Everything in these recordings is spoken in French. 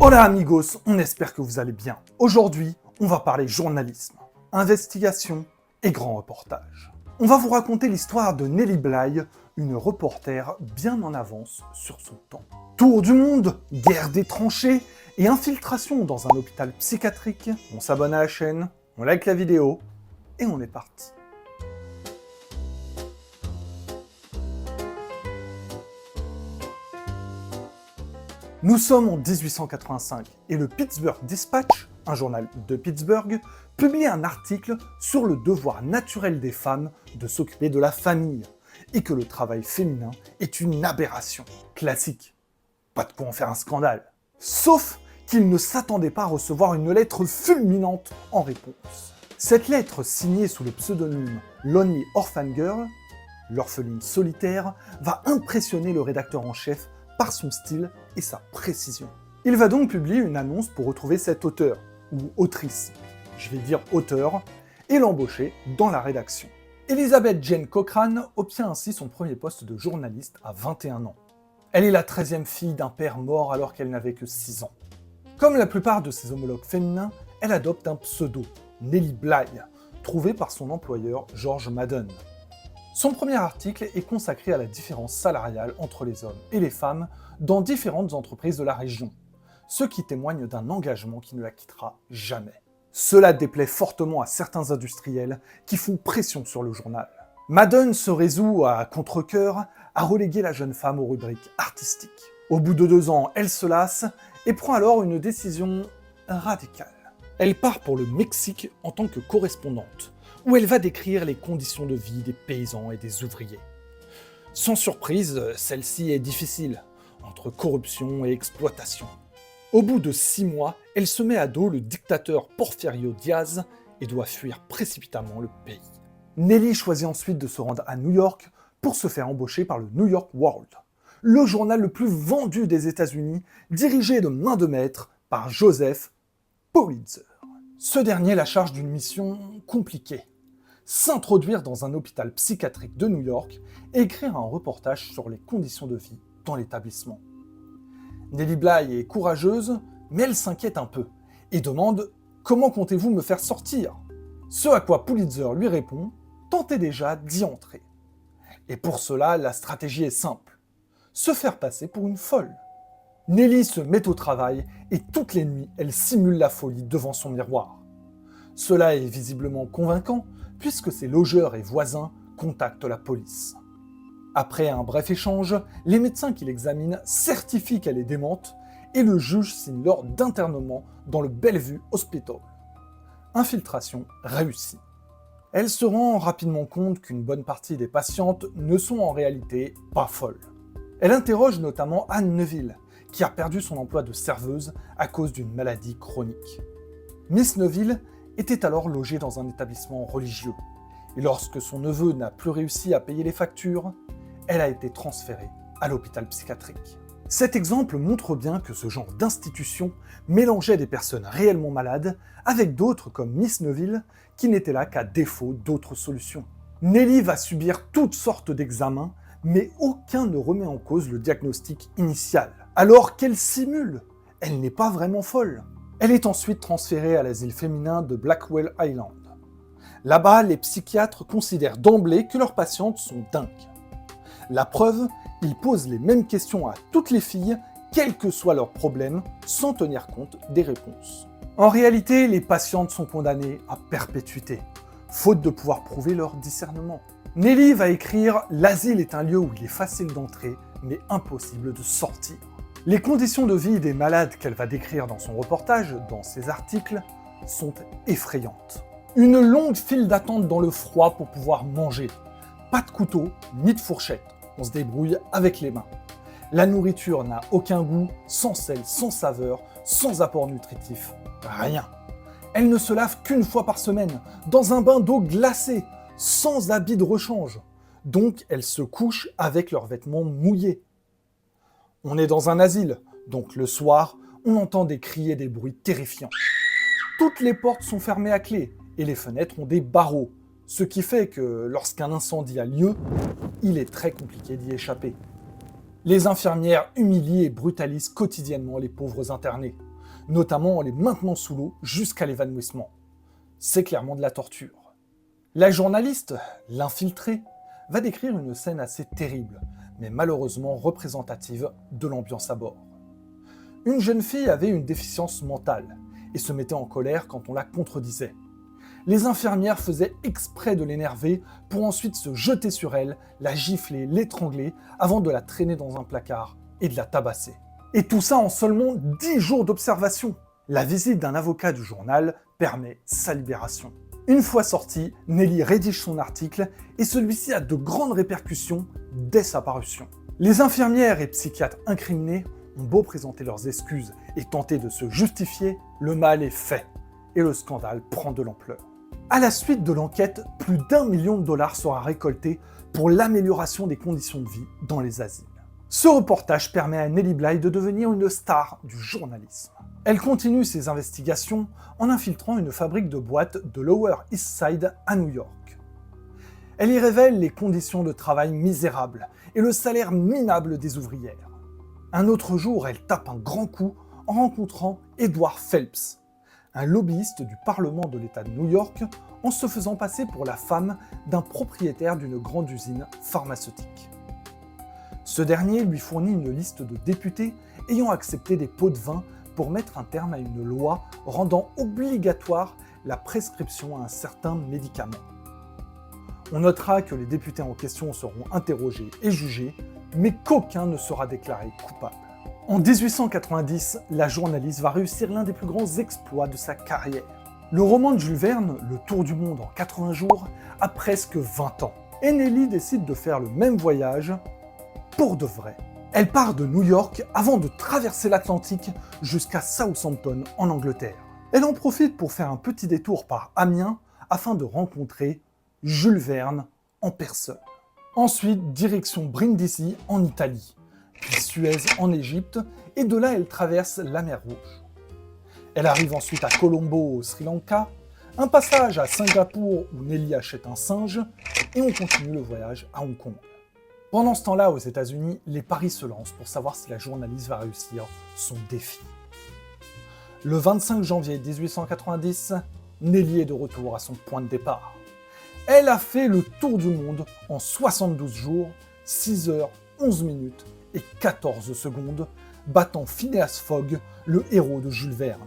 Hola amigos, on espère que vous allez bien. Aujourd'hui, on va parler journalisme, investigation et grand reportage. On va vous raconter l'histoire de Nellie Bly, une reporter bien en avance sur son temps. Tour du monde, guerre des tranchées et infiltration dans un hôpital psychiatrique. On s'abonne à la chaîne, on like la vidéo et on est parti. Nous sommes en 1885 et le Pittsburgh Dispatch, un journal de Pittsburgh, publie un article sur le devoir naturel des femmes de s'occuper de la famille et que le travail féminin est une aberration. Classique. Pas de quoi en faire un scandale. Sauf qu'il ne s'attendait pas à recevoir une lettre fulminante en réponse. Cette lettre, signée sous le pseudonyme Lonely Orphan Girl, l'orpheline solitaire, va impressionner le rédacteur en chef par son style et sa précision. Il va donc publier une annonce pour retrouver cet auteur, ou autrice, je vais dire auteur, et l'embaucher dans la rédaction. Elizabeth Jane Cochrane obtient ainsi son premier poste de journaliste à 21 ans. Elle est la 13e fille d'un père mort alors qu'elle n'avait que 6 ans. Comme la plupart de ses homologues féminins, elle adopte un pseudo, Nellie Bly, trouvé par son employeur George Madden. Son premier article est consacré à la différence salariale entre les hommes et les femmes dans différentes entreprises de la région, ce qui témoigne d'un engagement qui ne la quittera jamais. Cela déplaît fortement à certains industriels qui font pression sur le journal. Madden se résout à contre-cœur à reléguer la jeune femme aux rubriques artistiques. Au bout de 2 ans, elle se lasse et prend alors une décision radicale. Elle part pour le Mexique en tant que correspondante, où elle va décrire les conditions de vie des paysans et des ouvriers. Sans surprise, celle-ci est difficile, entre corruption et exploitation. Au bout de 6 mois, elle se met à dos le dictateur Porfirio Diaz et doit fuir précipitamment le pays. Nellie choisit ensuite de se rendre à New York pour se faire embaucher par le New York World, le journal le plus vendu des États-Unis, dirigé de main de maître par Joseph Pulitzer. Ce dernier la charge d'une mission compliquée: s'introduire dans un hôpital psychiatrique de New York et écrire un reportage sur les conditions de vie dans l'établissement. Nellie Bly est courageuse, mais elle s'inquiète un peu et demande « Comment comptez-vous me faire sortir ?» Ce à quoi Pulitzer lui répond « Tentez déjà d'y entrer. » Et pour cela, la stratégie est simple: se faire passer pour une folle. Nellie se met au travail et toutes les nuits, elle simule la folie devant son miroir. Cela est visiblement convaincant puisque ses logeurs et voisins contactent la police. Après un bref échange, les médecins qui l'examinent certifient qu'elle est démente et le juge signe l'ordre d'internement dans le Bellevue Hospital. Infiltration réussie. Elle se rend rapidement compte qu'une bonne partie des patientes ne sont en réalité pas folles. Elle interroge notamment Anne Neville, qui a perdu son emploi de serveuse à cause d'une maladie chronique. Miss Neville était alors logée dans un établissement religieux, et lorsque son neveu n'a plus réussi à payer les factures, elle a été transférée à l'hôpital psychiatrique. Cet exemple montre bien que ce genre d'institution mélangeait des personnes réellement malades avec d'autres comme Miss Neville qui n'étaient là qu'à défaut d'autres solutions. Nellie va subir toutes sortes d'examens, mais aucun ne remet en cause le diagnostic initial. Alors qu'elle simule, elle n'est pas vraiment folle. Elle est ensuite transférée à l'asile féminin de Blackwell Island. Là-bas, les psychiatres considèrent d'emblée que leurs patientes sont dingues. La preuve, ils posent les mêmes questions à toutes les filles, quels que soient leurs problèmes, sans tenir compte des réponses. En réalité, les patientes sont condamnées à perpétuité, faute de pouvoir prouver leur discernement. Nellie va écrire « L'asile est un lieu où il est facile d'entrer, mais impossible de sortir ». Les conditions de vie des malades qu'elle va décrire dans son reportage, dans ses articles, sont effrayantes. Une longue file d'attente dans le froid pour pouvoir manger. Pas de couteau, ni de fourchette. On se débrouille avec les mains. La nourriture n'a aucun goût, sans sel, sans saveur, sans apport nutritif. Rien. Elle ne se lave qu'une fois par semaine, dans un bain d'eau glacée, sans habit de rechange. Donc elle se couche avec leurs vêtements mouillés. On est dans un asile, donc le soir, on entend des cris et des bruits terrifiants. Toutes les portes sont fermées à clé et les fenêtres ont des barreaux, ce qui fait que lorsqu'un incendie a lieu, il est très compliqué d'y échapper. Les infirmières humilient et brutalisent quotidiennement les pauvres internés. notamment en les maintenant sous l'eau jusqu'à l'évanouissement. C'est clairement de la torture. La journaliste, l'infiltrée, va décrire une scène assez terrible, mais malheureusement représentative de l'ambiance à bord. Une jeune fille avait une déficience mentale et se mettait en colère quand on la contredisait. Les infirmières faisaient exprès de l'énerver pour ensuite se jeter sur elle, la gifler, l'étrangler, avant de la traîner dans un placard et de la tabasser. Et tout ça en seulement 10 jours d'observation. La visite d'un avocat du journal permet sa libération. Une fois sorti, Nelly rédige son article et celui-ci a de grandes répercussions dès sa parution. Les infirmières et psychiatres incriminés ont beau présenter leurs excuses et tenter de se justifier, le mal est fait et le scandale prend de l'ampleur. À la suite de l'enquête, plus d'1 million de dollars sera récolté pour l'amélioration des conditions de vie dans les asiles. Ce reportage permet à Nellie Bly de devenir une star du journalisme. Elle continue ses investigations en infiltrant une fabrique de boîtes de Lower East Side à New York. Elle y révèle les conditions de travail misérables et le salaire minable des ouvrières. Un autre jour, elle tape un grand coup en rencontrant Edward Phelps, un lobbyiste du Parlement de l'État de New York, en se faisant passer pour la femme d'un propriétaire d'une grande usine pharmaceutique. Ce dernier lui fournit une liste de députés ayant accepté des pots de vin pour mettre un terme à une loi rendant obligatoire la prescription à un certain médicament. On notera que les députés en question seront interrogés et jugés, mais qu'aucun ne sera déclaré coupable. En 1890, la journaliste va réussir l'un des plus grands exploits de sa carrière. Le roman de Jules Verne, Le Tour du monde en 80 jours, a presque 20 ans. Et Nelly décide de faire le même voyage pour de vrai. Elle part de New York avant de traverser l'Atlantique jusqu'à Southampton en Angleterre. Elle en profite pour faire un petit détour par Amiens afin de rencontrer Jules Verne en personne. Ensuite, direction Brindisi en Italie, puis Suez en Égypte, et de là elle traverse la mer Rouge. Elle arrive ensuite à Colombo au Sri Lanka, un passage à Singapour où Nelly achète un singe, et on continue le voyage à Hong Kong. Pendant ce temps-là, aux États-Unis, les paris se lancent pour savoir si la journaliste va réussir son défi. Le 25 janvier 1890, Nelly est de retour à son point de départ. Elle a fait le tour du monde en 72 jours, 6 heures, 11 minutes et 14 secondes, battant Phineas Fogg, le héros de Jules Verne.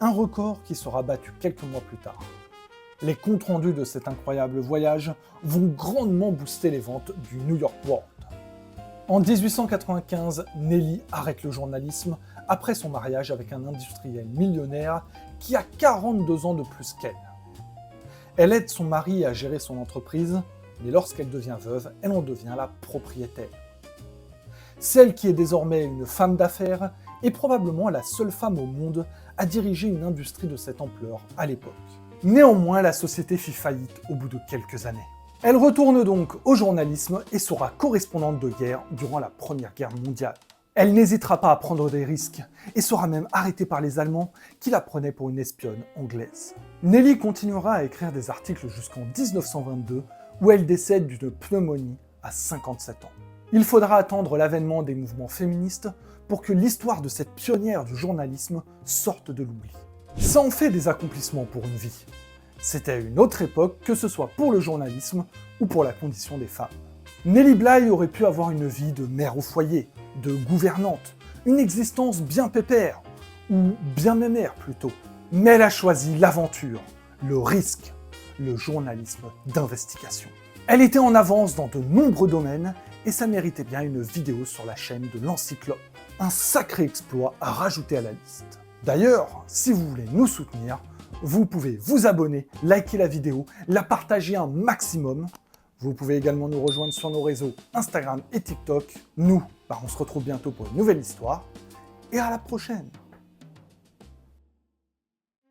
Un record qui sera battu quelques mois plus tard. Les comptes rendus de cet incroyable voyage vont grandement booster les ventes du New York World. En 1895, Nelly arrête le journalisme après son mariage avec un industriel millionnaire qui a 42 ans de plus qu'elle. Elle aide son mari à gérer son entreprise, mais lorsqu'elle devient veuve, elle en devient la propriétaire. Celle qui est désormais une femme d'affaires est probablement la seule femme au monde à diriger une industrie de cette ampleur à l'époque. Néanmoins, la société fit faillite au bout de quelques années. Elle retourne donc au journalisme et sera correspondante de guerre durant la Première Guerre mondiale. Elle n'hésitera pas à prendre des risques et sera même arrêtée par les Allemands qui la prenaient pour une espionne anglaise. Nelly continuera à écrire des articles jusqu'en 1922 où elle décède d'une pneumonie à 57 ans. Il faudra attendre l'avènement des mouvements féministes pour que l'histoire de cette pionnière du journalisme sorte de l'oubli. Ça en fait des accomplissements pour une vie. C'était une autre époque, que ce soit pour le journalisme ou pour la condition des femmes. Nelly Bly aurait pu avoir une vie de mère au foyer, de gouvernante, une existence bien pépère, ou bien mémère plutôt. Mais elle a choisi l'aventure, le risque, le journalisme d'investigation. Elle était en avance dans de nombreux domaines et ça méritait bien une vidéo sur la chaîne de l'Encyclope. Un sacré exploit à rajouter à la liste. D'ailleurs, si vous voulez nous soutenir, vous pouvez vous abonner, liker la vidéo, la partager un maximum. Vous pouvez également nous rejoindre sur nos réseaux Instagram et TikTok. Nous, on se retrouve bientôt pour une nouvelle histoire. Et à la prochaine!